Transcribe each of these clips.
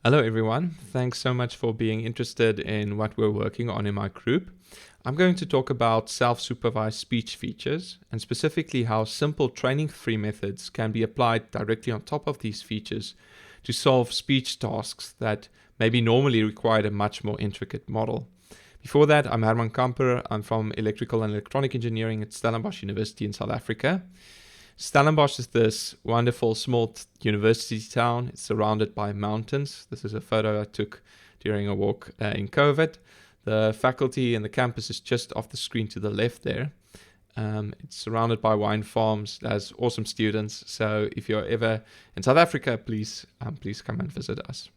Hello, everyone. Thanks so much for being interested in what we're working on in my group. I'm going to talk about self-supervised speech features and specifically how simple training-free methods can be applied directly on top of these features to solve speech tasks that maybe normally require a much more intricate model. Before that, I'm Herman Kamper. I'm from Electrical and Electronic Engineering at Stellenbosch University in South Africa. Stellenbosch is this wonderful small university town. It's surrounded by mountains. This is a photo I took during a walk in COVID. The faculty and the campus is just off the screen to the left there. It's surrounded by wine farms. There's awesome students. So if you're ever in South Africa, please come and visit us.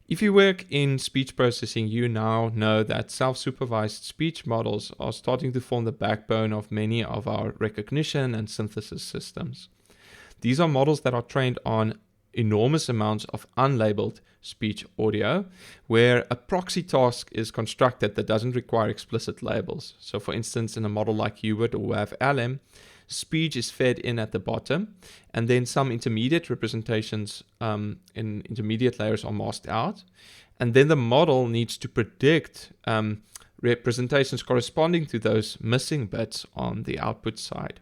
If you work in speech processing, you now know that self-supervised speech models are starting to form the backbone of many of our recognition and synthesis systems. These are models that are trained on enormous amounts of unlabeled speech audio, where a proxy task is constructed that doesn't require explicit labels. So for instance, in a model like Hubert or WAV-LM, speech is fed in at the bottom, and then some intermediate representations in intermediate layers are masked out. And then the model needs to predict representations corresponding to those missing bits on the output side.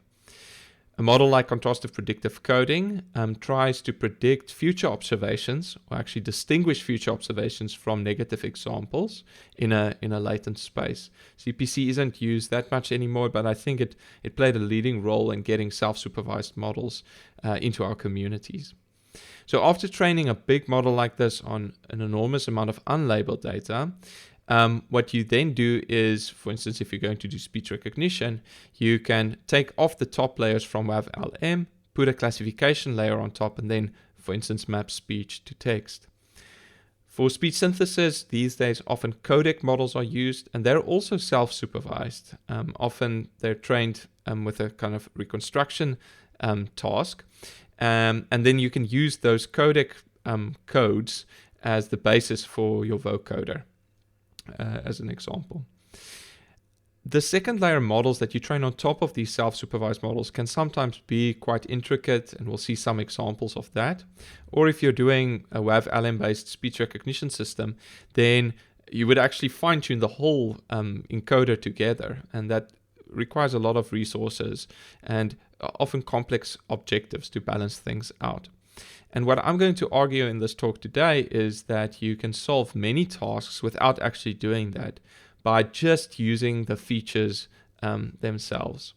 A model like contrastive predictive coding tries to predict future observations, or actually distinguish future observations from negative examples in a latent space. CPC isn't used that much anymore, but I think it played a leading role in getting self-supervised models into our communities. So after training a big model like this on an enormous amount of unlabeled data, what you then do is, for instance, if you're going to do speech recognition, you can take off the top layers from WAV-LM, put a classification layer on top, and then, for instance, map speech to text. For speech synthesis, these days often codec models are used, and they're also self-supervised. Often they're trained with a kind of reconstruction task, and then you can use those codec codes as the basis for your vocoder. As an example. The second layer models that you train on top of these self-supervised models can sometimes be quite intricate, and we'll see some examples of that. Or if you're doing a WAV-LM-based speech recognition system, then you would actually fine-tune the whole encoder together, and that requires a lot of resources and often complex objectives to balance things out. And what I'm going to argue in this talk today is that you can solve many tasks without actually doing that by just using the features themselves.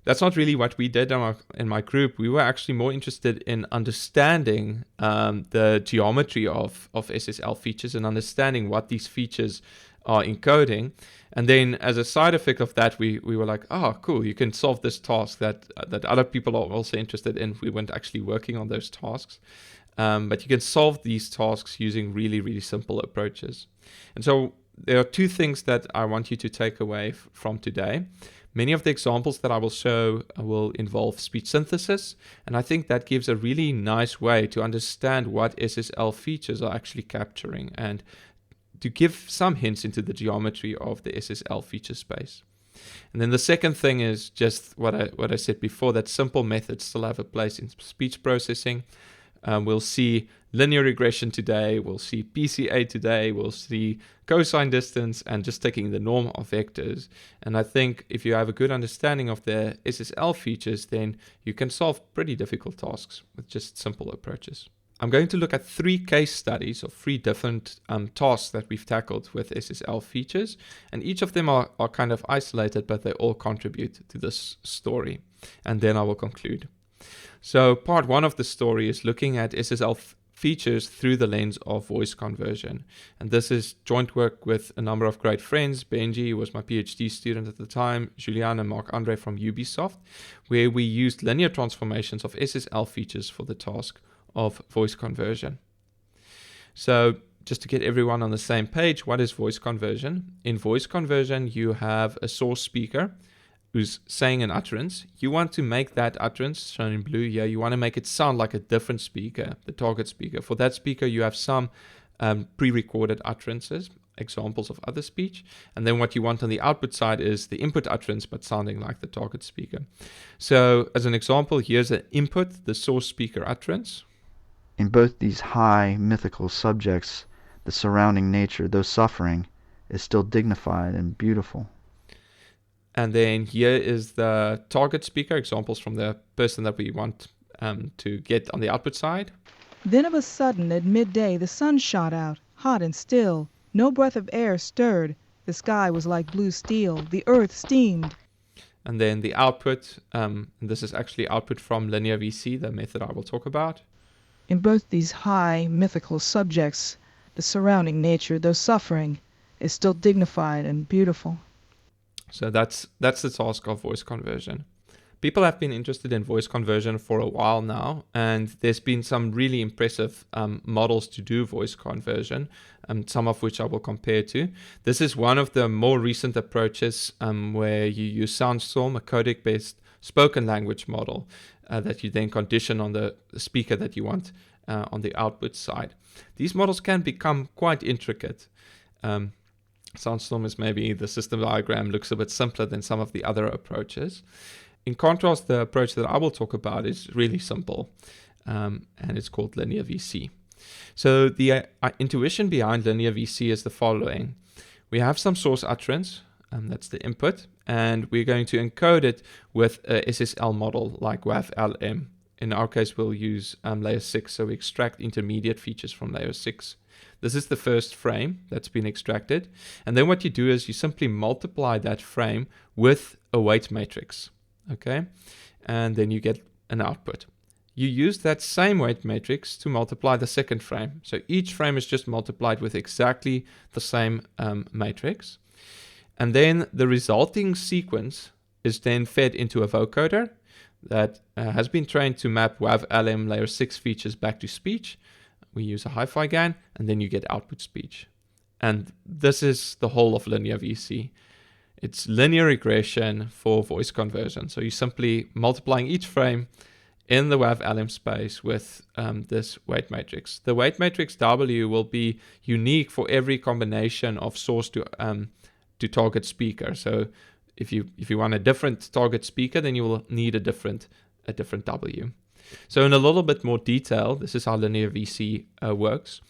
That's not really what we did in my group. We were actually more interested in understanding the geometry of SSL features and understanding what these features are encoding. And then as a side effect of that, we were like, oh, cool, you can solve this task that other people are also interested in. We weren't actually working on those tasks. But you can solve these tasks using really, really simple approaches. And so there are two things that I want you to take away from today. Many of the examples that I will show will involve speech synthesis, and I think that gives a really nice way to understand what SSL features are actually capturing and to give some hints into the geometry of the SSL feature space. And then the second thing is just what I said before, that simple methods still have a place in speech processing. We'll see linear regression today, we'll see PCA today, we'll see cosine distance, and just taking the norm of vectors. And I think if you have a good understanding of the SSL features, then you can solve pretty difficult tasks with just simple approaches. I'm going to look at 3 case studies of 3 different tasks that we've tackled with SSL features, and each of them are kind of isolated, but they all contribute to this story. And then I will conclude. So part 1 of the story is looking at SSL features through the lens of voice conversion. And this is joint work with a number of great friends. Benji was my PhD student at the time, Julian and Marc-Andre from Ubisoft, where we used linear transformations of SSL features for the task of voice conversion. So just to get everyone on the same page, what is voice conversion? In voice conversion, you have a source speaker who's saying an utterance. You want to make that utterance, shown in blue here, you want to make it sound like a different speaker, the target speaker. For that speaker, you have some pre-recorded utterances, examples of other speech. And then what you want on the output side is the input utterance, but sounding like the target speaker. So as an example, here's an input, the source speaker utterance. In both these high mythical subjects, the surrounding nature, though suffering, is still dignified and beautiful. And then here is the target speaker, examples from the person that we want to get on the output side. Then of a sudden at midday the sun shot out, hot and still. No breath of air stirred. The sky was like blue steel. The earth steamed. And then the output, and this is actually output from linear VC, the method I will talk about. In both these high mythical subjects, the surrounding nature, though suffering, is still dignified and beautiful. So that's the task of voice conversion. People have been interested in voice conversion for a while now, and there's been some really impressive models to do voice conversion, some of which I will compare to. This is one of the more recent approaches where you use SoundStorm, a codec-based spoken language model that you then condition on the speaker that you want on the output side. These models can become quite intricate. SoundStorm is maybe the system diagram looks a bit simpler than some of the other approaches. In contrast, the approach that I will talk about is really simple, and it's called linear VC. So the intuition behind linear VC is the following. We have some source utterance, that's the input, and we're going to encode it with a SSL model like WAV-LM. In our case, we'll use layer 6, so we extract intermediate features from layer 6. This is the first frame that's been extracted. And then what you do is you simply multiply that frame with a weight matrix. Okay, and then you get an output. You use that same weight matrix to multiply the second frame. So each frame is just multiplied with exactly the same matrix. And then the resulting sequence is then fed into a vocoder that has been trained to map WAV-LM layer 6 features back to speech. We use a hi-fi GAN, and then you get output speech. And this is the whole of linear VC. It's linear regression for voice conversion. So you're simply multiplying each frame in the WAV-LM space with this weight matrix. The weight matrix W will be unique for every combination of source to target speaker. So if you want a different target speaker, then you will need a different W. So in a little bit more detail, this is how linear VC works.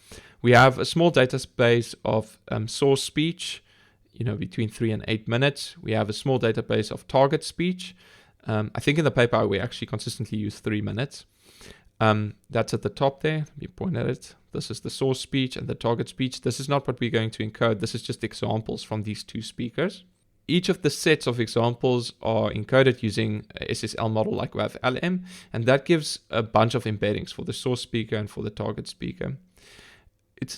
We have a small database of source speech, between 3 and 8 minutes. We have a small database of target speech. I think in the paper we actually consistently use 3 minutes. That's at the top there. Let me point at it. This is the source speech and the target speech. This is not what we're going to encode. This is just examples from these two speakers. Each of the sets of examples are encoded using a SSL model like WAV-LM, and that gives a bunch of embeddings for the source speaker and for the target speaker.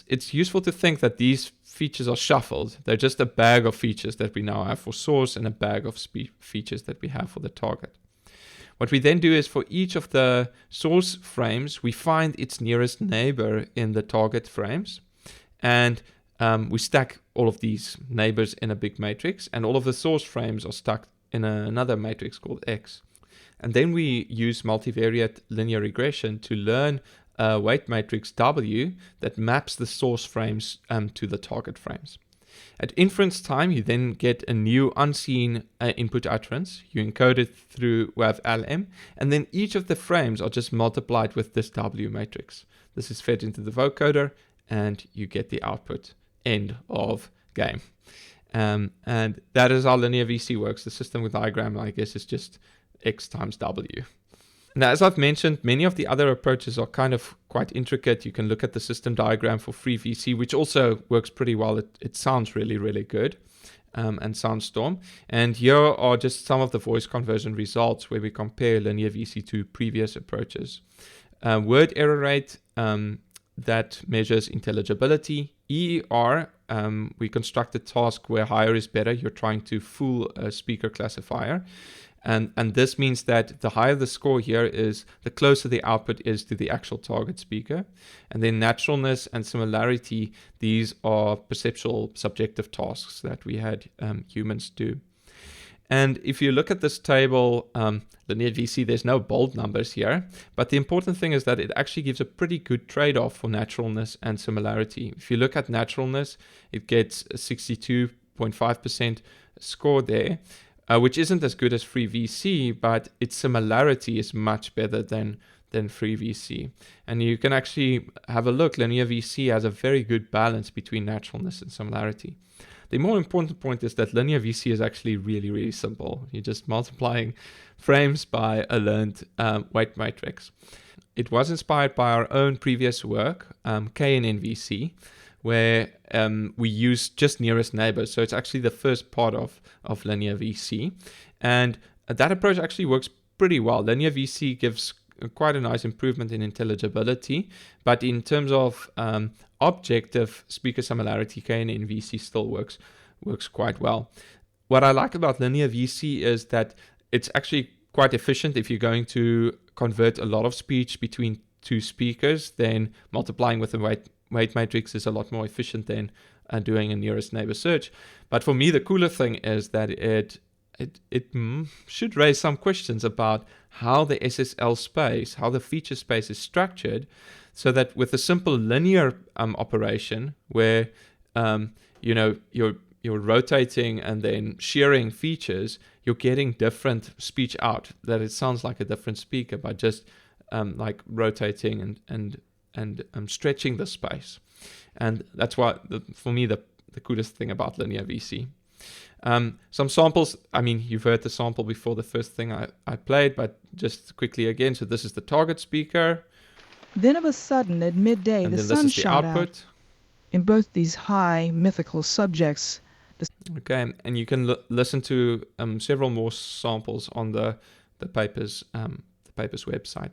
It's useful to think that these features are shuffled. They're just a bag of features that we now have for source and a bag of features that we have for the target. What we then do is for each of the source frames, we find its nearest neighbor in the target frames, and we stack all of these neighbors in a big matrix, and all of the source frames are stuck in another matrix called X. And then we use multivariate linear regression to learn a weight matrix W that maps the source frames to the target frames. At inference time, you then get a new unseen input utterance. You encode it through WAV-LM, and then each of the frames are just multiplied with this W matrix. This is fed into the vocoder, and you get the output. End of game. And that is how linear VC works. The system with diagram, I guess, is just X times W. Now, as I've mentioned, many of the other approaches are kind of quite intricate. You can look at the system diagram for FreeVC, which also works pretty well. It sounds really, really good, and SoundStorm. And here are just some of the voice conversion results where we compare linear VC to previous approaches. Word error rate, that measures intelligibility. EER, we construct a task where higher is better. You're trying to fool a speaker classifier. And this means that the higher the score here is, the closer the output is to the actual target speaker. And then naturalness and similarity, these are perceptual subjective tasks that we had humans do. And if you look at this table, linear VC, there's no bold numbers here. But the important thing is that it actually gives a pretty good trade-off for naturalness and similarity. If you look at naturalness, it gets a 62.5% score there. Which isn't as good as FreeVC, but its similarity is much better than FreeVC. And you can actually have a look. Linear VC has a very good balance between naturalness and similarity. The more important point is that linear VC is actually really, really simple. You're just multiplying frames by a learned weight matrix. It was inspired by our own previous work, KNNVC, where we use just nearest neighbors. So it's actually the first part of linear VC. And that approach actually works pretty well. Linear VC gives quite a nice improvement in intelligibility, but in terms of objective speaker similarity, KNNVC still works quite well. What I like about linear VC is that it's actually quite efficient. If you're going to convert a lot of speech between two speakers, then multiplying with a weight matrix is a lot more efficient than doing a nearest neighbor search. But for me, the cooler thing is that it should raise some questions about how the SSL space, how the feature space is structured, so that with a simple linear operation where you're rotating and then sharing features, you're getting different speech out, that it sounds like a different speaker by just like rotating and stretching the space. And that's why, for me, the coolest thing about linear VC. Some samples, I mean, you've heard the sample before, the first thing I played, but just quickly again. So this is the target speaker. Then of a sudden, at midday, And the then sun this is the shot output. out. In both these high mythical subjects, Okay, and you can listen to several more samples on the paper's website.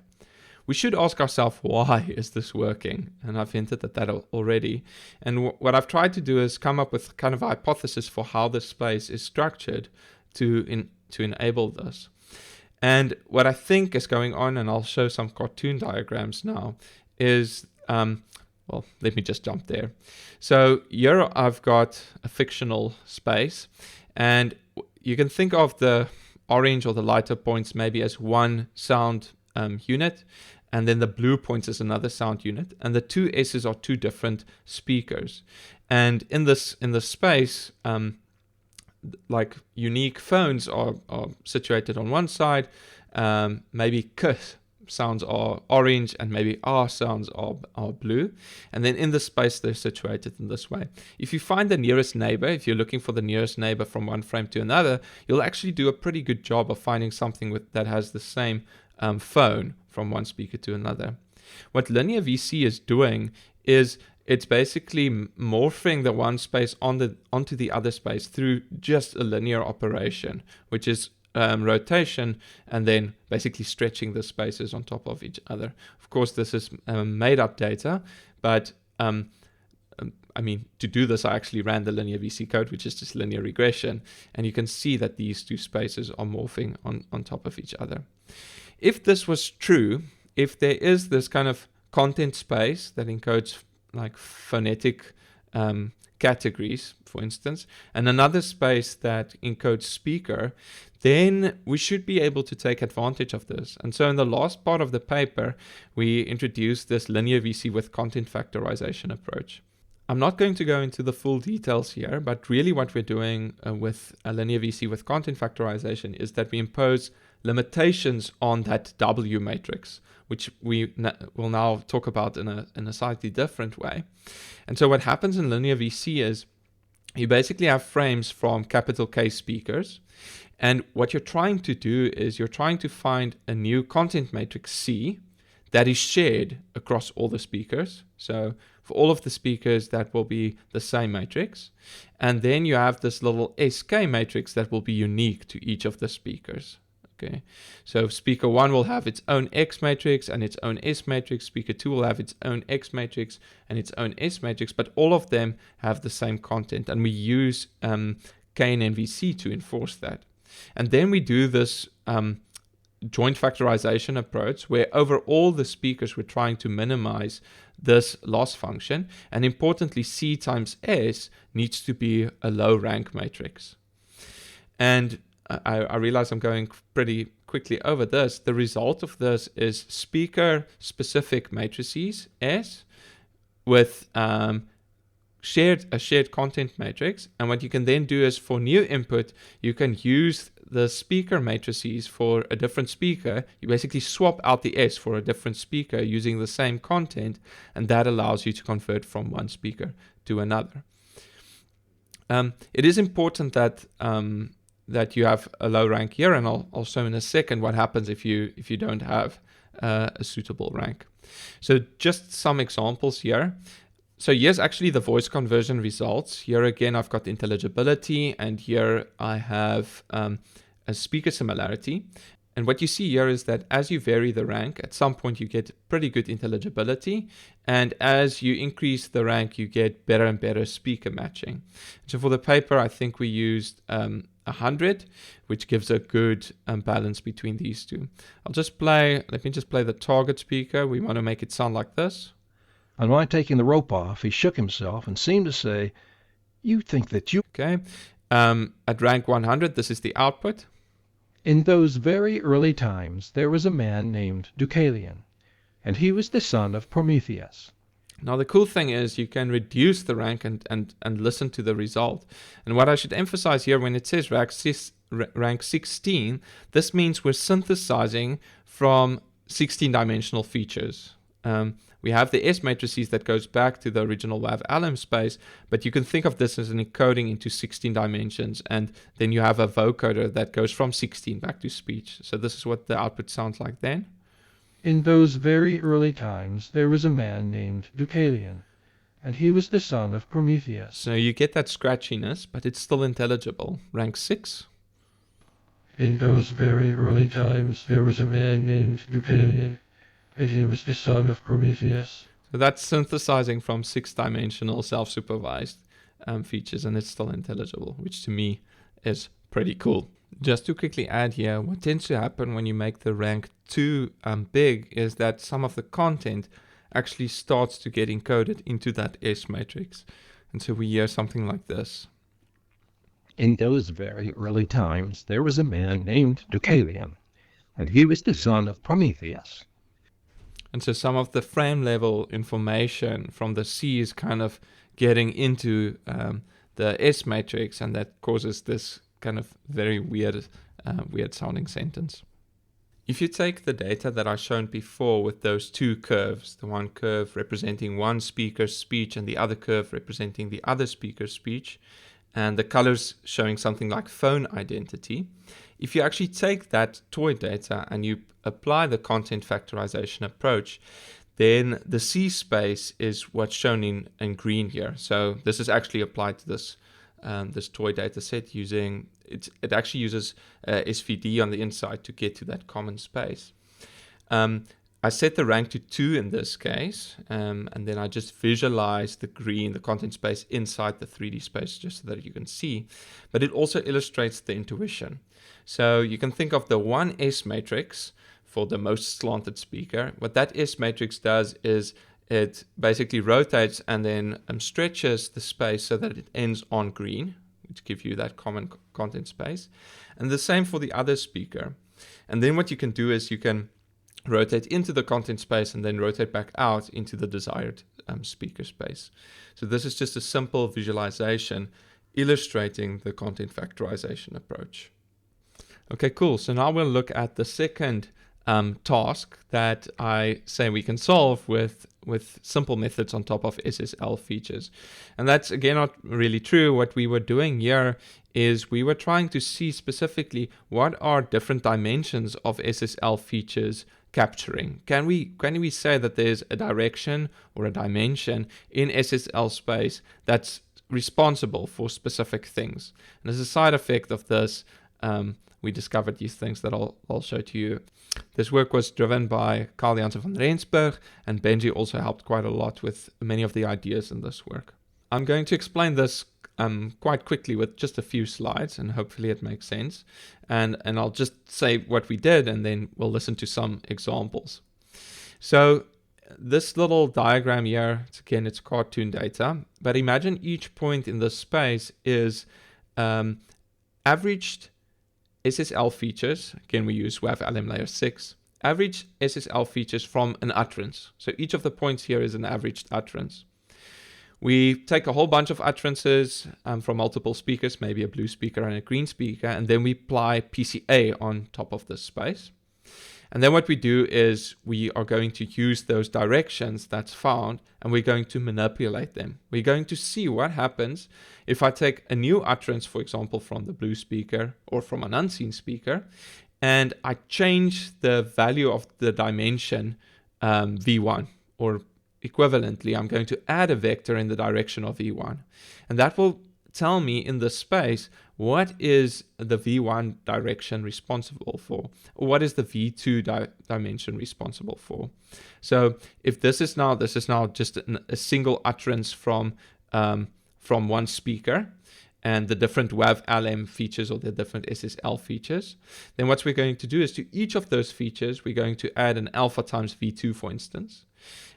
We should ask ourselves, why is this working? And I've hinted at that already. And what I've tried to do is come up with kind of a hypothesis for how the space is structured to enable this. And what I think is going on, and I'll show some cartoon diagrams now, is, well, let me just jump there. So here I've got a fictional space, and you can think of the orange or the lighter points maybe as one sound unit, and then the blue points as another sound unit, and the two S's are two different speakers. And in this space, like unique phones are situated on one side, maybe K sounds are orange and maybe R sounds are blue, and then in the space they're situated in this way. If you find the nearest neighbor, if you're looking for the nearest neighbor from one frame to another, you'll actually do a pretty good job of finding something that has the same phone from one speaker to another. What linear VC is doing is it's basically morphing the one space onto the other space through just a linear operation, which is rotation, and then basically stretching the spaces on top of each other. Of course, this is made up data, but I mean, to do this, I actually ran the linear VC code, which is just linear regression, and you can see that these two spaces are morphing on top of each other. If this was true, if there is this kind of content space that encodes like phonetic categories, for instance, and another space that encodes speaker, then we should be able to take advantage of this. And so in the last part of the paper, we introduced this linear VC with content factorization approach. I'm not going to go into the full details here, but really what we're doing with a linear VC with content factorization is that we impose limitations on that W matrix, which we will now talk about in a slightly different way. And so what happens in linear VC is you basically have frames from capital K speakers, and what you're trying to do is you're trying to find a new content matrix C that is shared across all the speakers. So for all of the speakers, that will be the same matrix. And then you have this little SK matrix that will be unique to each of the speakers. Okay, so speaker 1 will have its own X matrix and its own S matrix. Speaker 2 will have its own X matrix and its own S matrix, but all of them have the same content. And we use KNNVC to enforce that. And then we do this joint factorization approach where over all the speakers we're trying to minimize this loss function, and importantly C times S needs to be a low rank matrix. And I realize I'm going pretty quickly over this. The result of this is speaker specific matrices S with a shared content matrix. And what you can then do is for new input, you can use the speaker matrices for a different speaker, you basically swap out the S for a different speaker using the same content, and that allows you to convert from one speaker to another. It is important that that you have a low rank here, and I'll show in a second what happens if you don't have a suitable rank. So just some examples here. So here's actually the voice conversion results. Here again, I've got intelligibility, and here I have a speaker similarity. And what you see here is that as you vary the rank, at some point you get pretty good intelligibility. And as you increase the rank, you get better and better speaker matching. So for the paper, I think we used 100, which gives a good balance between these two. Let me just play the target speaker. We want to make it sound like this. On my taking the rope off, he shook himself and seemed to say, "You think that you..." Okay. At rank 100, this is the output. In those very early times there was a man named Deucalion, and he was the son of Prometheus. Now the cool thing is you can reduce the rank and listen to the result. And what I should emphasize here, when it says rank 16, this means we're synthesizing from 16-dimensional features. We have the S matrices that goes back to the original WAV-LM space, but you can think of this as an encoding into 16 dimensions, and then you have a vocoder that goes from 16 back to speech. So this is what the output sounds like then. In those very early times there was a man named Deucalion, and he was the son of Prometheus. So you get that scratchiness, but it's still intelligible. Rank 6. In those very early times there was a man named Deucalion, and he was the son of Prometheus. So that's synthesizing from 6-dimensional self-supervised features, and it's still intelligible, which to me is pretty cool. Just to quickly add here, what tends to happen when you make the rank too big is that some of the content actually starts to get encoded into that S matrix. And so we hear something like this. In those very early times there was a man named Deucalion, and he was the son of Prometheus. And so some of the frame level information from the C is kind of getting into the S matrix, and that causes this kind of very weird sounding sentence. If you take the data that I shown before with those two curves, the one curve representing one speaker's speech and the other curve representing the other speaker's speech, and the colors showing something like phone identity, if you actually take that toy data and you apply the content factorization approach, then the C space is what's shown in green here. So this is actually applied to this toy data set using, it actually uses SVD on the inside to get to that common space. I set the rank to 2 in this case, and then I just visualize the green, the content space inside the 3D space just so that you can see. But it also illustrates the intuition. So you can think of the one S matrix for the most slanted speaker. What that S matrix does is it basically rotates and then stretches the space so that it ends on green, which gives you that common content space. And the same for the other speaker. And then what you can do is you can rotate into the content space and then rotate back out into the desired speaker space. So this is just a simple visualization illustrating the content factorization approach. Okay, cool. So now we'll look at the second task that I say we can solve with simple methods on top of SSL features. And that's again not really true. What we were doing here is we were trying to see specifically what are different dimensions of SSL features capturing. Can we say that there's a direction or a dimension in SSL space that's responsible for specific things? And as a side effect of this, we discovered these things that I'll show to you. This work was driven by Karl Jansen van Rensburg, and Benji also helped quite a lot with many of the ideas in this work. I'm going to explain this quite quickly with just a few slides, and hopefully it makes sense. And I'll just say what we did, and then we'll listen to some examples. So this little diagram here, it's cartoon data, but imagine each point in this space is averaged SSL features. Again, we use WAV-LM layer 6. Average SSL features from an utterance. So each of the points here is an averaged utterance. We take a whole bunch of utterances from multiple speakers, maybe a blue speaker and a green speaker, and then we apply PCA on top of this space. And then what we do is we are going to use those directions that's found, and we're going to manipulate them. We're going to see what happens if I take a new utterance, for example, from the blue speaker or from an unseen speaker, and I change the value of the dimension V1, or equivalently, I'm going to add a vector in the direction of V1. And that will tell me in the space what is the V1 direction responsible for, or what is the V2 dimension responsible for. So if this is now just a single utterance from one speaker, and the different WAV-LM features or the different SSL features, then what we're going to do is to each of those features, we're going to add an alpha times V2, for instance.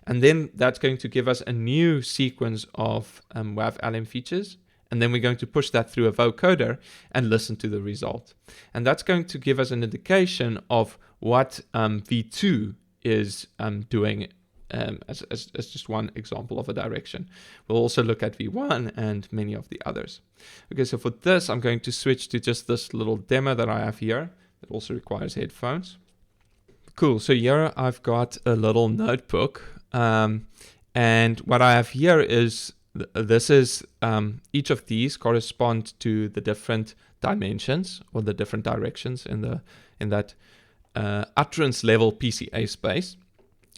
And then that's going to give us a new sequence of WAV-LM features. And then we're going to push that through a vocoder and listen to the result. And that's going to give us an indication of what V2 is doing as just one example of a direction. We'll also look at V1 and many of the others. Okay, so for this, I'm going to switch to just this little demo that I have here. That also requires headphones. Cool, so here I've got a little notebook. And what I have here is, this is each of these correspond to the different dimensions or the different directions in that utterance level PCA space.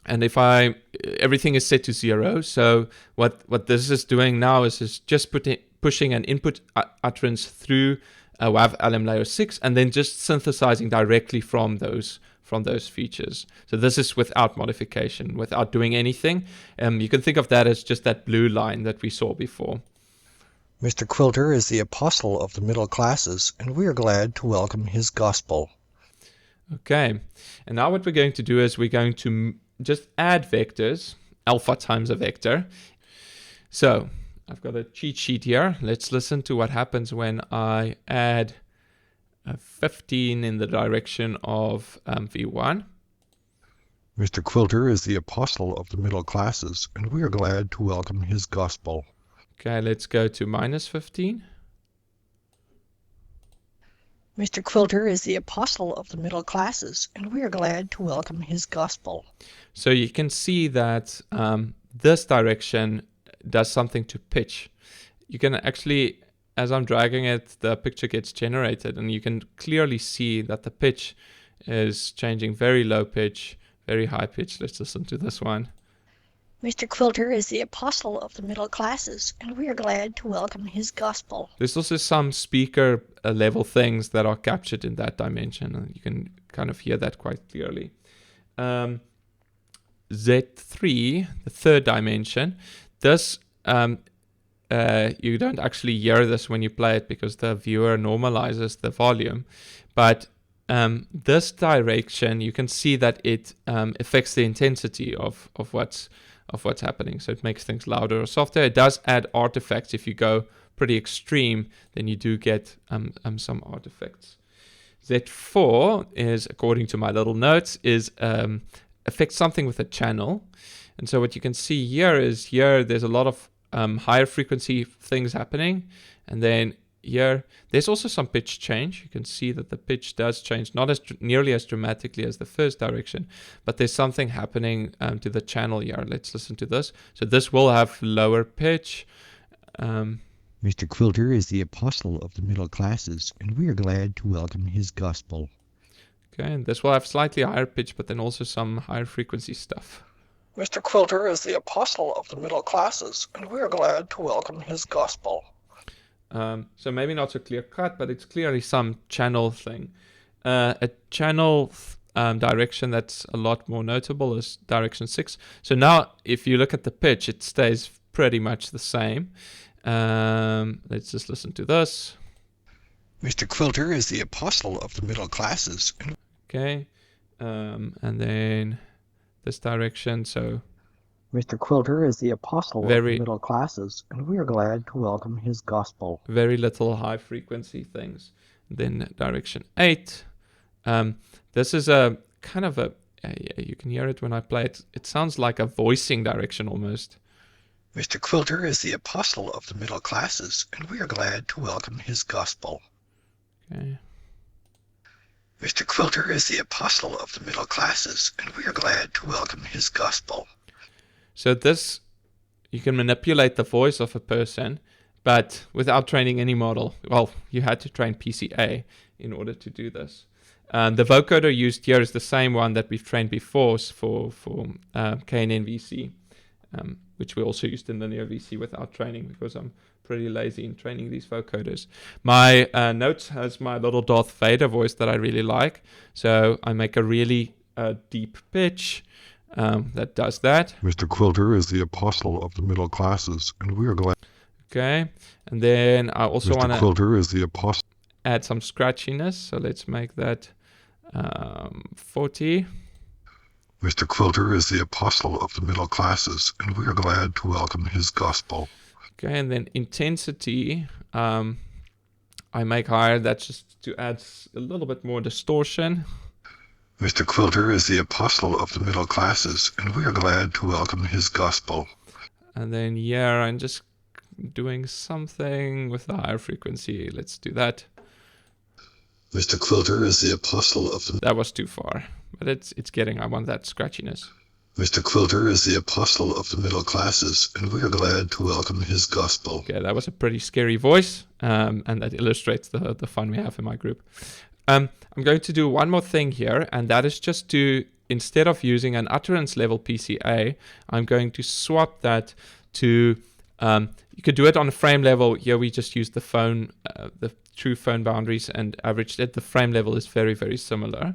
And if everything is set to 0, so what this is doing now is just pushing an input utterance through a WAV-LM layer 6 and then just synthesizing directly from those features. So this is without modification, without doing anything. You can think of that as just that blue line that we saw before. Mr. Quilter is the apostle of the middle classes, and we are glad to welcome his gospel. Okay, and now what we're going to do is we're going to just add vectors, alpha times a vector. So I've got a cheat sheet here. Let's listen to what happens when I add 15 in the direction of V1. Mr. Quilter is the apostle of the middle classes, and we are glad to welcome his gospel. Okay, let's go to minus 15. Mr. Quilter is the apostle of the middle classes, and we are glad to welcome his gospel. So you can see that this direction does something to pitch. You can actually, as I'm dragging it, the picture gets generated, and you can clearly see that the pitch is changing, very low pitch, very high pitch. Let's listen to this one. Mr. Quilter is the apostle of the middle classes, and we are glad to welcome his gospel. There's also some speaker level things that are captured in that dimension, and you can kind of hear that quite clearly. Z3, the third dimension, this you don't actually hear this when you play it because the viewer normalizes the volume, but this direction, you can see that it affects the intensity of what's happening. So it makes things louder or softer. It does add artifacts. If you go pretty extreme, then you do get some artifacts. Z4 is, according to my little notes, is affects something with a channel. And so what you can see here there's a lot of higher frequency things happening. And then here, there's also some pitch change. You can see that the pitch does change, not as nearly as dramatically as the first direction, but there's something happening to the channel here. Let's listen to this. So this will have lower pitch. Mr. Quilter is the apostle of the middle classes, and we are glad to welcome his gospel. Okay, and this will have slightly higher pitch, but then also some higher frequency stuff. Mr. Quilter is the apostle of the middle classes, and we are glad to welcome his gospel. So maybe not so clear cut, but it's clearly some channel thing. A channel direction that's a lot more notable is direction 6. So now if you look at the pitch, it stays pretty much the same. Let's just listen to this. Mr. Quilter is the apostle of the middle classes. Okay, and then this direction, so Mr. Quilter is the apostle of the Very- middle classes, and we are glad to welcome his gospel. very little high frequency things. Then direction 8. This is a kind of you can hear it when I play it. It sounds like a voicing direction almost. Mr. Quilter is the apostle of the middle classes, and we are glad to welcome his gospel. Okay. Mr. Quilter is the apostle of the middle classes, and we are glad to welcome his gospel. So this, you can manipulate the voice of a person, but without training any model. Well, you had to train PCA in order to do this. The vocoder used here is the same one that we've trained before for KNN-VC, which we also used in Linear VC without training because I'm pretty lazy in training these vocoders. My notes has my little Darth Vader voice that I really like. So I make a really deep pitch that does that. Mr. Quilter is the apostle of the middle classes, and we are glad. Okay. And then I also want Mr. to Quilter is the apostle. add some scratchiness. So let's make that 40. Mr. Quilter is the apostle of the middle classes, and we are glad to welcome his gospel. Okay, and then intensity, I make higher. That's just to add a little bit more distortion. Mr. Quilter is the apostle of the middle classes, and we are glad to welcome his gospel. And then here I'm just doing something with the higher frequency. Let's do that. Mr. Quilter is the apostle of the... That was too far, but it's getting, I want that scratchiness. Mr. Quilter is the apostle of the middle classes, and we are glad to welcome his gospel. Okay, that was a pretty scary voice, and that illustrates the fun we have in my group. I'm going to do one more thing here, and that is just to, instead of using an utterance level PCA, I'm going to swap that to, you could do it on a frame level. Here we just use the phone, the true phone boundaries and averaged it. The frame level is very, very similar.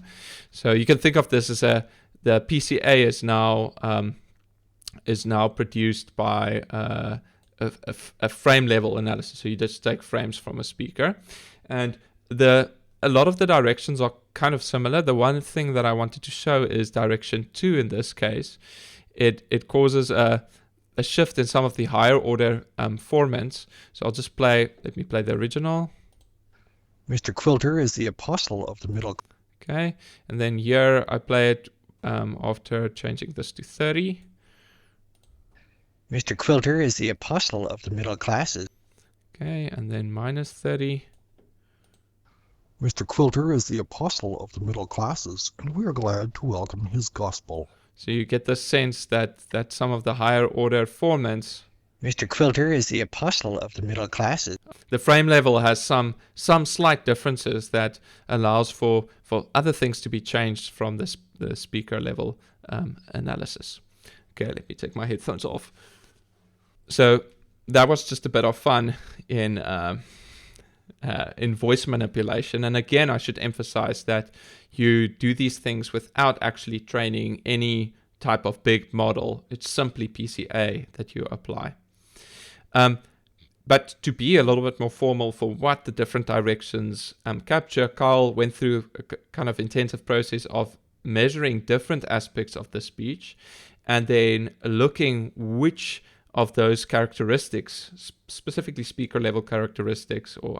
So you can think of this as the PCA is now produced by a frame level analysis. So you just take frames from a speaker, and a lot of the directions are kind of similar. The one thing that I wanted to show is direction 2 in this case. It causes a shift in some of the higher order formants. So I'll just let me play the original. Mr. Quilter is the apostle of the middle. Okay, and then here I play it after changing this to 30. Mr. Quilter is the apostle of the middle classes. Okay, and then minus 30. Mr. Quilter is the apostle of the middle classes, and we are glad to welcome his gospel. So you get the sense that some of the higher order formants, Mr. Quilter is the apostle of the middle classes. the frame level has some slight differences that allows for other things to be changed from the speaker level analysis. Okay, let me take my headphones off. So that was just a bit of fun in voice manipulation. And again, I should emphasize that you do these things without actually training any type of big model. It's simply PCA that you apply. But to be a little bit more formal for what the different directions capture, Carl went through a kind of intensive process of measuring different aspects of the speech and then looking which of those characteristics, specifically speaker level characteristics or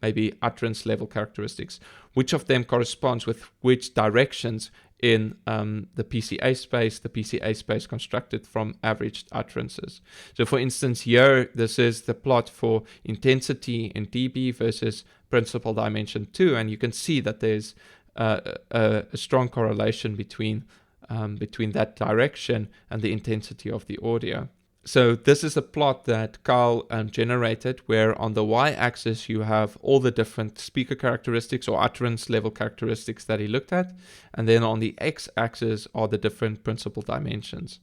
maybe utterance level characteristics, which of them corresponds with which directions in the PCA space constructed from averaged utterances. So for instance, here, this is the plot for intensity in dB versus principal dimension 2, and you can see that there's a strong correlation between that direction and the intensity of the audio. So this is a plot that Carl generated, where on the y-axis you have all the different speaker characteristics or utterance level characteristics that he looked at, and then on the x-axis are the different principal dimensions.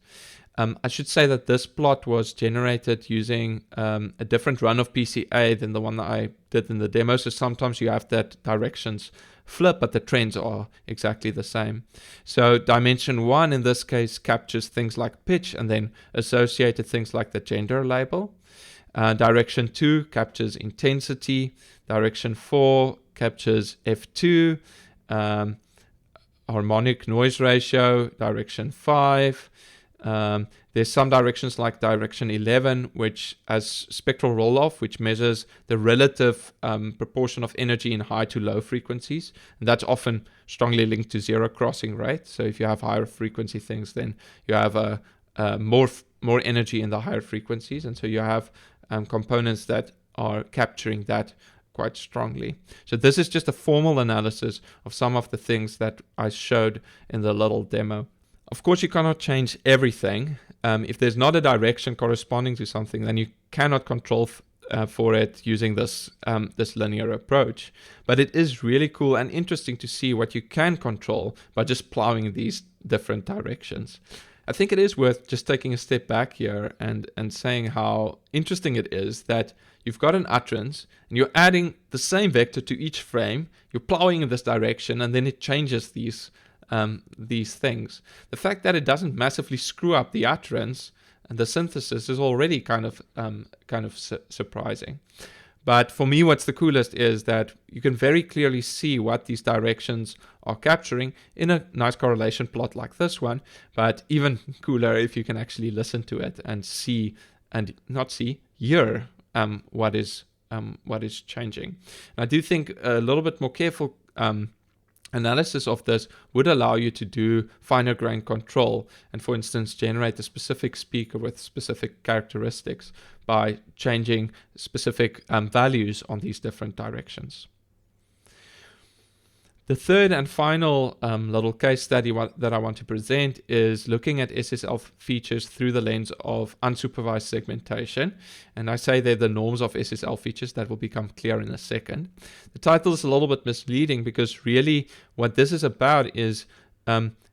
I should say that this plot was generated using a different run of PCA than the one that I did in the demo, so sometimes you have that directions flip, but the trends are exactly the same. So dimension 1 in this case captures things like pitch and then associated things like the gender label. Direction 2 captures intensity. Direction 4 captures F2, harmonic noise ratio. Direction 5. There's some directions like direction 11, which has spectral roll-off, which measures the relative proportion of energy in high to low frequencies. And that's often strongly linked to zero crossing rate. So if you have higher frequency things, then you have a more more energy in the higher frequencies, and so you have components that are capturing that quite strongly. So this is just a formal analysis of some of the things that I showed in the little demo. Of course, you cannot change everything. If there's not a direction corresponding to something, then you cannot control for it using this linear approach. But it is really cool and interesting to see what you can control by just plowing these different directions. I think it is worth just taking a step back here and saying how interesting it is that you've got an utterance and you're adding the same vector to each frame, you're plowing in this direction, and then it changes these things. The fact that it doesn't massively screw up the utterance and the synthesis is already kind of surprising. But for me, what's the coolest is that you can very clearly see what these directions are capturing in a nice correlation plot like this one, but even cooler if you can actually listen to it and see, and not see, hear what is changing. And I do think a little bit more careful analysis of this would allow you to do finer grain control and, for instance, generate a specific speaker with specific characteristics by changing specific values on these different directions. The third and final little case study that I want to present is looking at SSL features through the lens of unsupervised segmentation. And I say they're the norms of SSL features. That will become clear in a second. The title is a little bit misleading because really what this is about is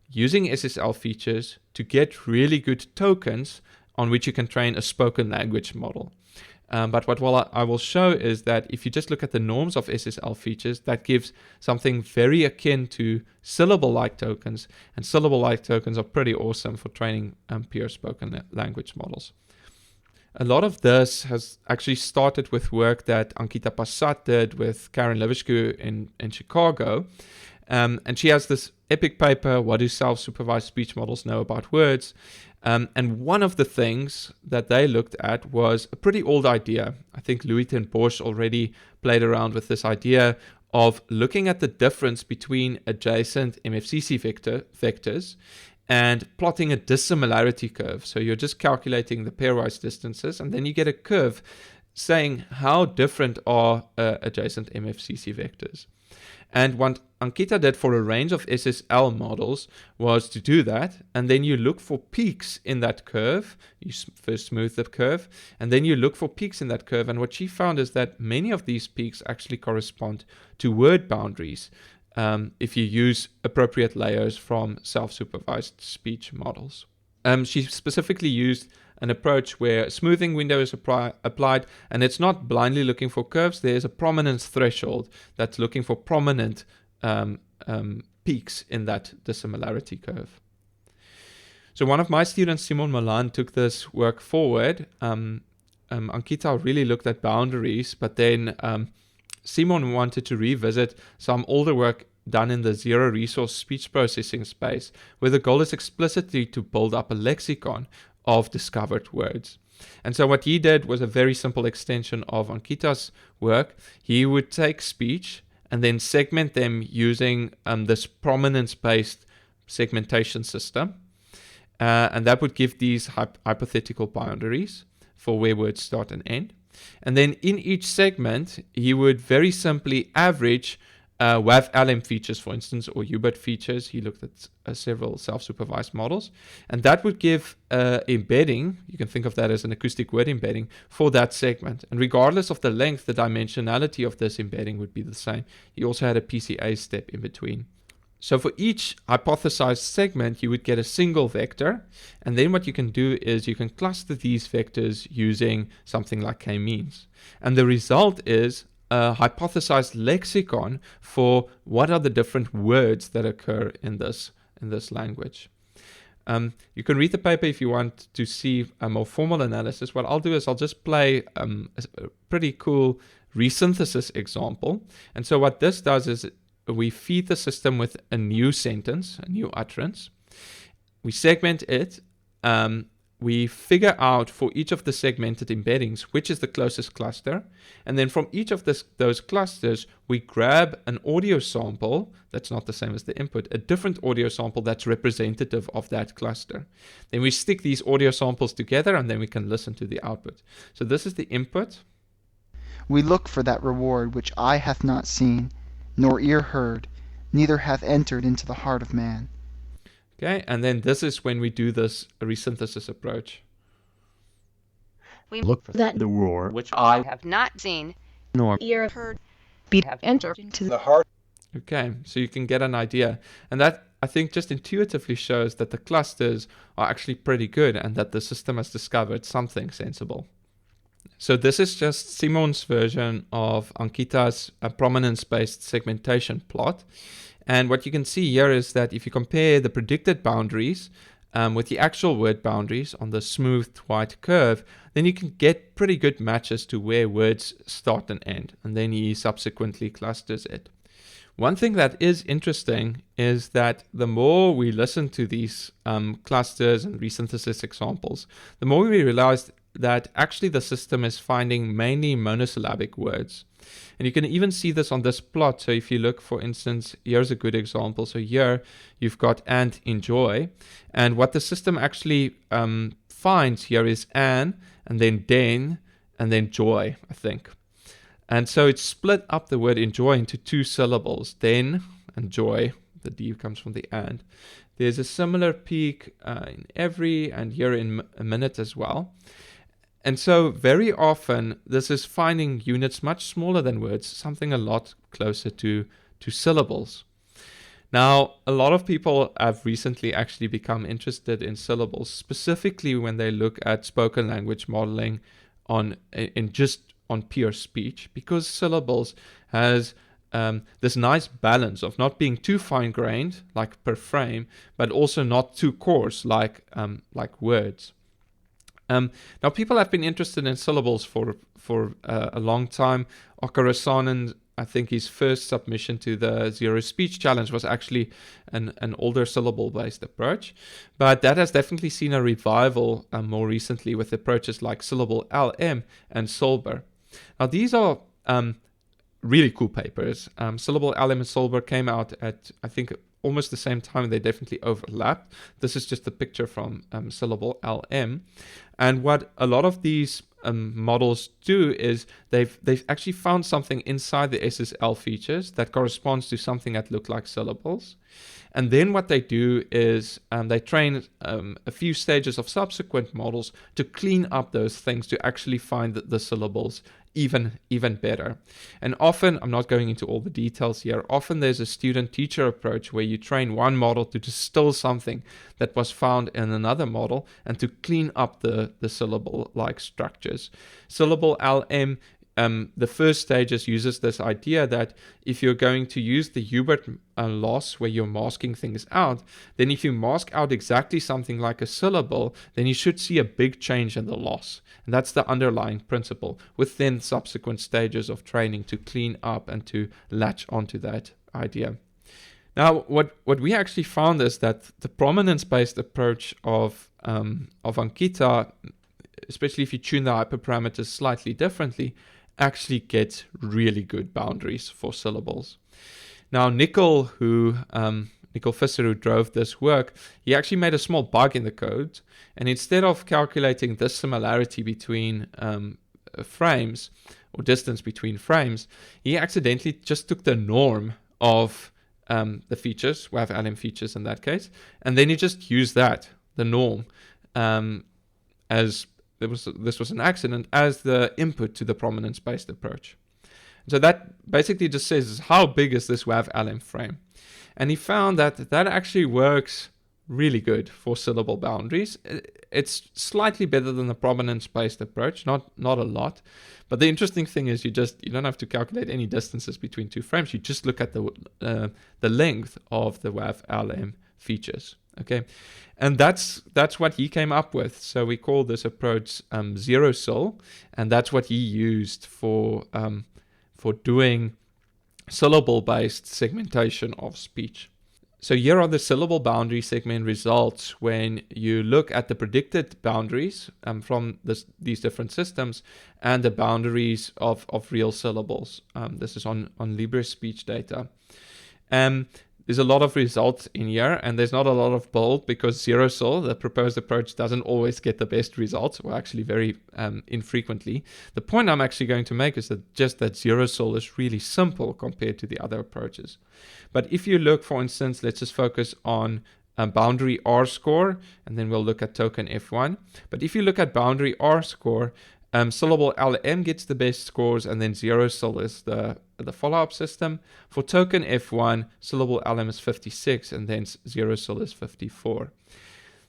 using SSL features to get really good tokens on which you can train a spoken language model. But what I will show is that if you just look at the norms of SSL features, that gives something very akin to syllable-like tokens, and syllable-like tokens are pretty awesome for training pure spoken language models. A lot of this has actually started with work that Ankita Pasat did with Karen Levishku in Chicago. And she has this epic paper, What Do Self-Supervised Speech Models Know About Words? And one of the things that they looked at was a pretty old idea. I think Louis ten Bosch already played around with this idea of looking at the difference between adjacent MFCC vectors and plotting a dissimilarity curve. So you're just calculating the pairwise distances, and then you get a curve saying how different are adjacent MFCC vectors. And what Ankita did for a range of SSL models was to do that, and then you look for peaks in that curve. You first smooth the curve, and then you look for peaks in that curve. And what she found is that many of these peaks actually correspond to word boundaries if you use appropriate layers from self-supervised speech models. She specifically used an approach where a smoothing window is applied, and it's not blindly looking for curves. There's a prominence threshold that's looking for prominent peaks in that dissimilarity curve. So one of my students, Simon Malan, took this work forward. Ankita really looked at boundaries, but then Simon wanted to revisit some older work done in the zero resource speech processing space, where the goal is explicitly to build up a lexicon of discovered words. And so what he did was a very simple extension of Ankita's work. He would take speech and then segment them using this prominence-based segmentation system. And that would give these hypothetical boundaries for where words start and end. And then in each segment, he would very simply average WAV-LM features, for instance, or UBIT features. He looked at several self-supervised models, and that would give embedding. You can think of that as an acoustic word embedding for that segment. And regardless of the length, the dimensionality of this embedding would be the same. He also had a PCA step in between. So for each hypothesized segment, you would get a single vector, and then what you can do is you can cluster these vectors using something like k-means. And the result is a hypothesized lexicon for what are the different words that occur in this language. You can read the paper if you want to see a more formal analysis. What I'll do is I'll just play a pretty cool resynthesis example. And so what this does is we feed the system with a new sentence, a new utterance. We segment it, we figure out for each of the segmented embeddings which is the closest cluster, and then from each of those clusters we grab an audio sample that's not the same as the input, a different audio sample that's representative of that cluster. Then we stick these audio samples together and then we can listen to the output. So this is the input. We look for that reward which eye hath not seen, nor ear heard, neither hath entered into the heart of man. Okay, and then this is when we do this resynthesis approach. We Look for That the roar which I have not seen, nor ear heard, be have entered into the heart. Okay, so you can get an idea. And that, I think, just intuitively shows that the clusters are actually pretty good and that the system has discovered something sensible. So this is just Simon's version of Ankita's prominence-based segmentation plot. And what you can see here is that if you compare the predicted boundaries with the actual word boundaries on the smoothed white curve, then you can get pretty good matches to where words start and end. And then he subsequently clusters it. One thing that is interesting is that the more we listen to these clusters and resynthesis examples, the more we realize that actually the system is finding mainly monosyllabic words. And you can even see this on this plot. So if you look, for instance, here's a good example. So here you've got and enjoy. And what the system actually finds here is and then den, and then joy, I think. And so it's split up the word enjoy into two syllables, den and joy. The D comes from the and. There's a similar peak in every and here in a minute as well. And so very often this is finding units much smaller than words, something a lot closer to syllables. Now, a lot of people have recently actually become interested in syllables, specifically when they look at spoken language modeling on pure speech, because syllables has this nice balance of not being too fine-grained, like per frame, but also not too coarse, like words. Now, people have been interested in syllables for a long time. Okkar Rosanen, I think his first submission to the Zero Speech Challenge was actually an older syllable-based approach. But that has definitely seen a revival more recently with approaches like Syllable LM and Solber. Now, these are really cool papers. Syllable LM and Solber came out at, I think, almost the same time. They definitely overlapped. This is just a picture from Syllable LM. And what a lot of these models do is they've actually found something inside the SSL features that corresponds to something that look like syllables. And then what they do is they train a few stages of subsequent models to clean up those things to actually find the syllables even better. And often, I'm not going into all the details here, often there's a student-teacher approach where you train one model to distill something that was found in another model and to clean up the syllable-like structures. Syllable LM, the first stages uses this idea that if you're going to use the Hubert loss where you're masking things out, then if you mask out exactly something like a syllable, then you should see a big change in the loss. And that's the underlying principle within subsequent stages of training to clean up and to latch onto that idea. Now, what we actually found is that the prominence-based approach of Ankita, especially if you tune the hyperparameters slightly differently, actually gets really good boundaries for syllables. Now, Nicol Visser, who drove this work, he actually made a small bug in the code, and instead of calculating this similarity between frames or distance between frames, he accidentally just took the norm of the features, WAV LM features in that case, and then he just used that, the norm, as this was an accident, as the input to the prominence-based approach. So that basically just says how big is this WAV LM frame. And he found that actually works really good for syllable boundaries. It's slightly better than the prominence-based approach, not a lot. But the interesting thing is you don't have to calculate any distances between two frames. You just look at the length of the WAV LM features. Okay, and that's what he came up with. So we call this approach ZeroSyl, and that's what he used for doing syllable-based segmentation of speech. So here are the syllable boundary segment results when you look at the predicted boundaries from these different systems and the boundaries of real syllables. This is on Libre speech data. There's a lot of results in here, and there's not a lot of bold because ZeroSol, the proposed approach, doesn't always get the best results, or actually very infrequently. The point I'm actually going to make is that ZeroSol is really simple compared to the other approaches. But if you look, for instance, let's just focus on boundary R-score, and then we'll look at token F1. But if you look at boundary R-score, syllable LM gets the best scores, and then ZeroSol is the follow-up system. For token F1, syllable LM is 56, and then ZeroSol is 54.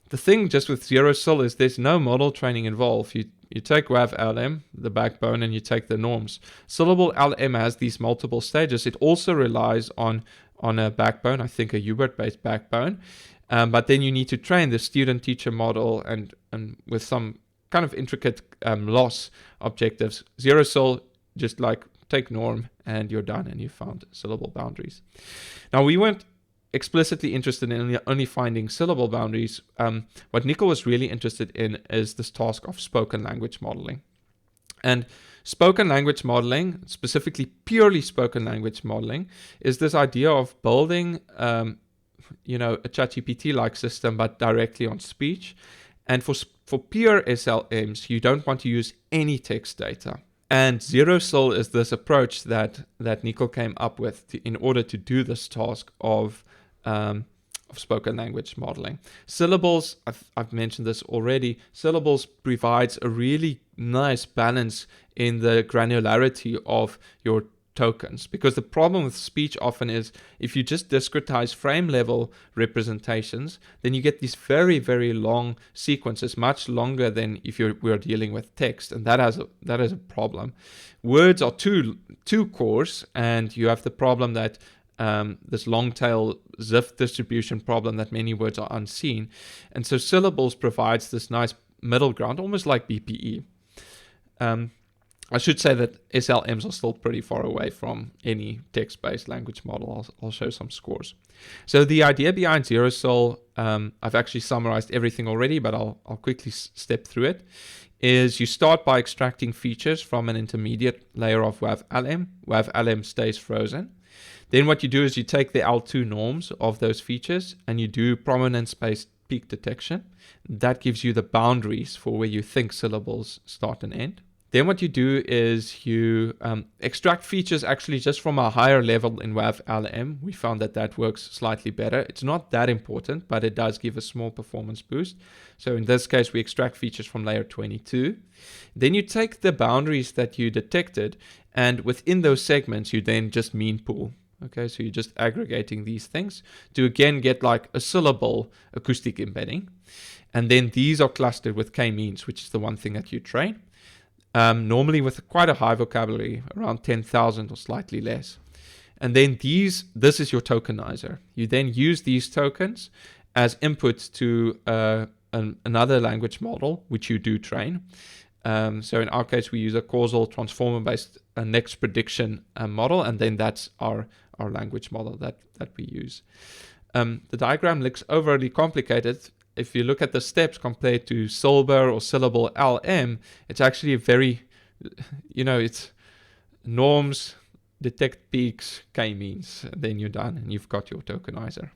The thing just with ZeroSol is there's no model training involved. You take WAV-LM, the backbone, and you take the norms. Syllable LM has these multiple stages. It also relies on a backbone, I think a Hubert-based backbone. But then you need to train the student-teacher model and with some kind of intricate loss objectives. ZeroSol, just like take norm and you're done and you found syllable boundaries. Now, we weren't explicitly interested in only finding syllable boundaries. What Nicole was really interested in is this task of spoken language modeling. And spoken language modeling, specifically purely spoken language modeling, is this idea of building a ChatGPT-like system, but directly on speech. And for pure SLMs, you don't want to use any text data. And ZeroSol is this approach that Nicole came up with in order to do this task of spoken language modeling. Syllables, I've mentioned this already, syllables provides a really nice balance in the granularity of your tokens, because the problem with speech often is if you just discretize frame level representations, then you get these very, very long sequences, much longer than if we're dealing with text, and that has a problem. Words are too coarse, and you have the problem that this long tail ZIF distribution problem that many words are unseen, and so syllables provides this nice middle ground, almost like BPE. I should say that SLMs are still pretty far away from any text-based language model. I'll show some scores. So the idea behind ZeroSol, I've actually summarized everything already, but I'll quickly step through it, is you start by extracting features from an intermediate layer of WAV-LM. WAV-LM stays frozen. Then what you do is you take the L2 norms of those features and you do prominence-based peak detection. That gives you the boundaries for where you think syllables start and end. Then what you do is you extract features actually just from a higher level in WAV-LM. We found that works slightly better. It's not that important, but it does give a small performance boost. So in this case, we extract features from layer 22. Then you take the boundaries that you detected, and within those segments, you then just mean pool. Okay, so you're just aggregating these things to again get like a syllable acoustic embedding. And then these are clustered with k-means, which is the one thing that you train. Normally with quite a high vocabulary, around 10,000 or slightly less. And then this is your tokenizer. You then use these tokens as inputs to another language model, which you do train. So in our case, we use a causal transformer-based next prediction model, and then that's our language model that we use. The diagram looks overly complicated. If you look at the steps compared to Silber or syllable LM, it's actually a very, it's norms, detect peaks, k-means, and then you're done and you've got your tokenizer.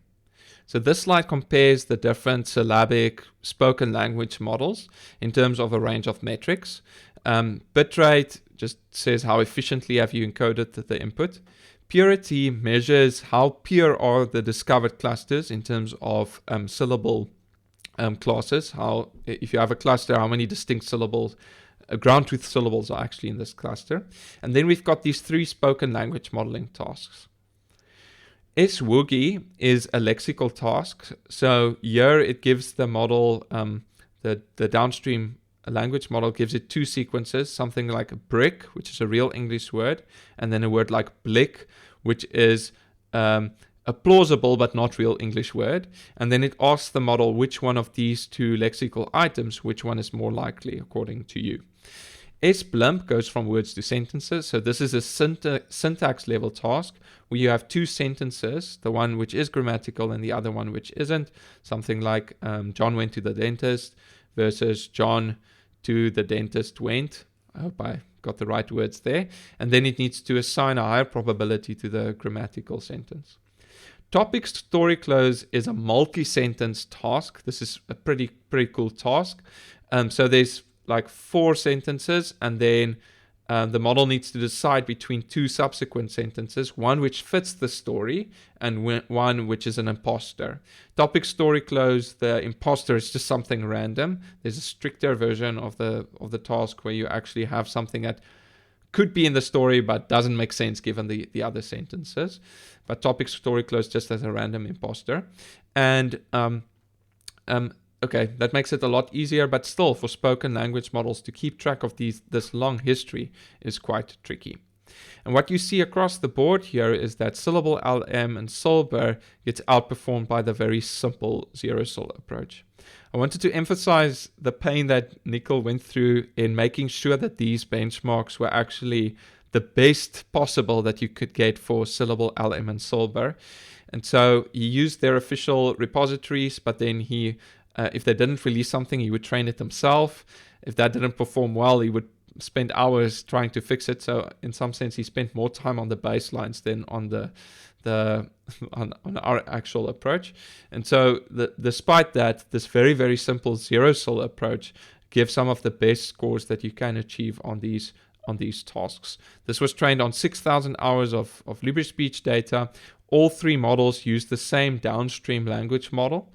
So this slide compares the different syllabic spoken language models in terms of a range of metrics. Bitrate just says how efficiently have you encoded the input. Purity measures how pure are the discovered clusters in terms of syllable classes. How, if you have a cluster, how many distinct syllables, ground truth syllables are actually in this cluster. And then we've got these 3 spoken language modeling tasks. SWOOGI is a lexical task. So here it gives the model, the downstream language model gives it 2 sequences, something like a brick, which is a real English word, and then a word like blick, which is a plausible but not real English word. And then it asks the model which one of these 2 lexical items, which one is more likely according to you. SBLIMP goes from words to sentences. So this is a syntax level task where you have two sentences, the one which is grammatical and the other one which isn't. Something like John went to the dentist versus John to the dentist went. I hope I got the right words there. And then it needs to assign a higher probability to the grammatical sentence. Topic story close is a multi-sentence task. This is a pretty cool task. So there's like 4 sentences, and then the model needs to decide between 2 subsequent sentences, one which fits the story and one which is an imposter. Topic story close, the imposter is just something random. There's a stricter version of the task where you actually have something that could be in the story but doesn't make sense given the other sentences. But topic story close just as a random imposter. And okay, that makes it a lot easier, but still for spoken language models to keep track of this long history is quite tricky. And what you see across the board here is that Syllable LM and Solber gets outperformed by the very simple zero-SOL approach. I wanted to emphasize the pain that Nicol went through in making sure that these benchmarks were actually the best possible that you could get for Syllable LM and Solber. And so he used their official repositories, but then he if they didn't release something, he would train it himself. If that didn't perform well, he would spend hours trying to fix it. So in some sense, he spent more time on the baselines than on on our actual approach. And so despite that, this very, very simple zero-SOL approach gives some of the best scores that you can achieve on these tasks. This was trained on 6,000 hours of LibreSpeech data. All 3 models use the same downstream language model,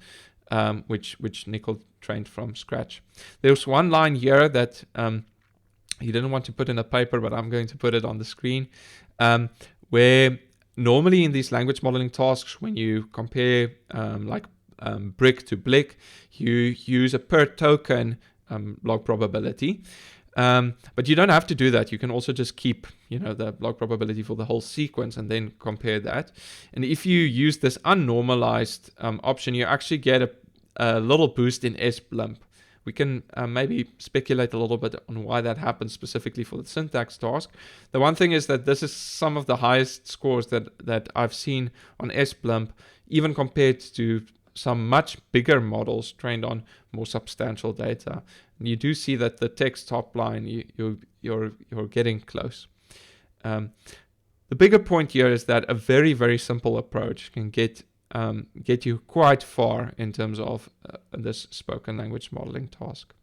which Nicol trained from scratch. There's one line here that he didn't want to put in a paper, but I'm going to put it on the screen, where normally in these language modeling tasks, when you compare BRIC to BLIC, you use a per token log probability. But you don't have to do that. You can also just keep, the log probability for the whole sequence and then compare that. And if you use this unnormalized option, you actually get a little boost in SBLIMP. We can maybe speculate a little bit on why that happens specifically for the syntax task. The one thing is that this is some of the highest scores that I've seen on SBLIMP, even compared to some much bigger models trained on more substantial data. And you do see that the text top line, you're getting close. The bigger point here is that a very, very simple approach can get you quite far in terms of this spoken language modeling task.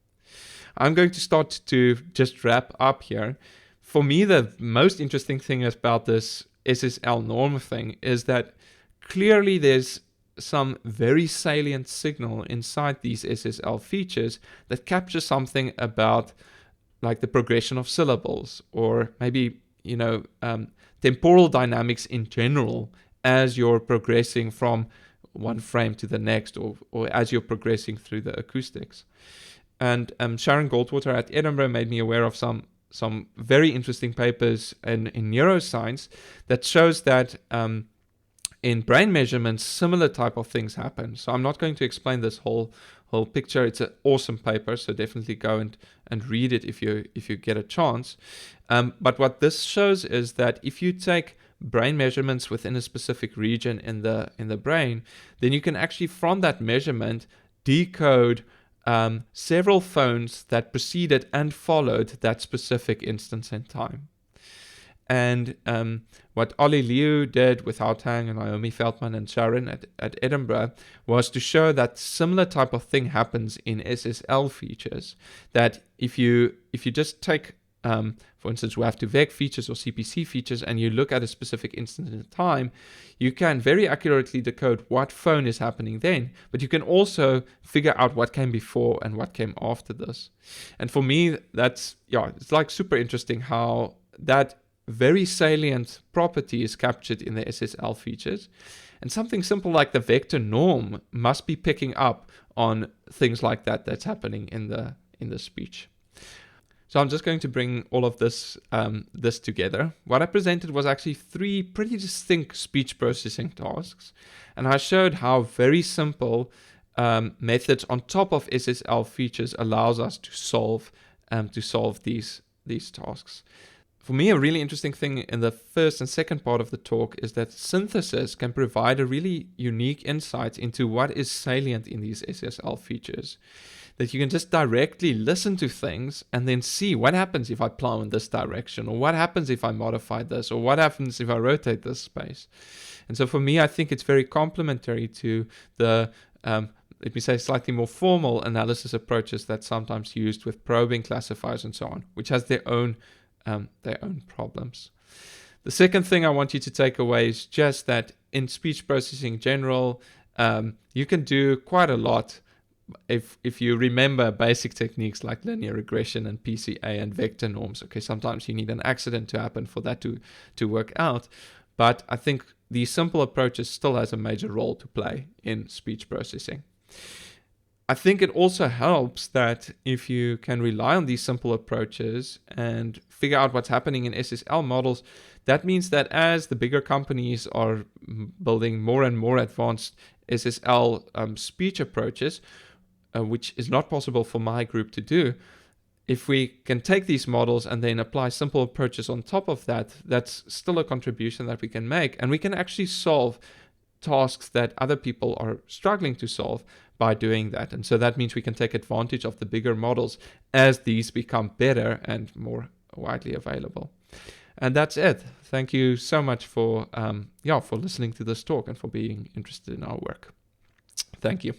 I'm going to start to just wrap up here. For me, the most interesting thing about this SSL norm thing is that clearly there's some very salient signal inside these SSL features that captures something about like the progression of syllables, or maybe temporal dynamics in general as you're progressing from one frame to the next, or as you're progressing through the acoustics. And Sharon Goldwater at Edinburgh made me aware of some very interesting papers in neuroscience that shows that in brain measurements, similar type of things happen. So I'm not going to explain this whole picture. It's an awesome paper, so definitely go and read it if you get a chance. But what this shows is that if you take brain measurements within a specific region in the brain, then you can actually from that measurement decode several phones that preceded and followed that specific instance in time. And what Ollie Liu did with Hao Tang and Naomi Feldman and Sharon at Edinburgh was to show that similar type of thing happens in SSL features. That if you just take, for instance, WAV2VEC features or CPC features, and you look at a specific instance in time, you can very accurately decode what phone is happening then, but you can also figure out what came before and what came after this. And for me, it's like super interesting how that very salient property is captured in the SSL features. And something simple like the vector norm must be picking up on things like that's happening in the speech. So I'm just going to bring all of this together. What I presented was actually 3 pretty distinct speech processing tasks, and I showed how very simple methods on top of SSL features allows us to solve these these tasks. For me, a really interesting thing in the first and second part of the talk is that synthesis can provide a really unique insight into what is salient in these SSL features. That you can just directly listen to things and then see what happens if I plow in this direction, or what happens if I modify this, or what happens if I rotate this space. And so for me, I think it's very complementary to the let me say, slightly more formal analysis approaches that's sometimes used with probing classifiers and so on, which has their own problems. The second thing I want you to take away is just that in speech processing in general, you can do quite a lot if you remember basic techniques like linear regression and PCA and vector norms. Okay, sometimes you need an accident to happen for that to work out, but I think these simple approaches still has a major role to play in speech processing. I think it also helps that if you can rely on these simple approaches and figure out what's happening in SSL models, that means that as the bigger companies are building more and more advanced SSL speech approaches, which is not possible for my group to do, if we can take these models and then apply simple approaches on top of that, that's still a contribution that we can make, and we can actually solve tasks that other people are struggling to solve by doing that. And so that means we can take advantage of the bigger models as these become better and more widely available. And that's it. Thank you so much for listening to this talk and for being interested in our work. Thank you.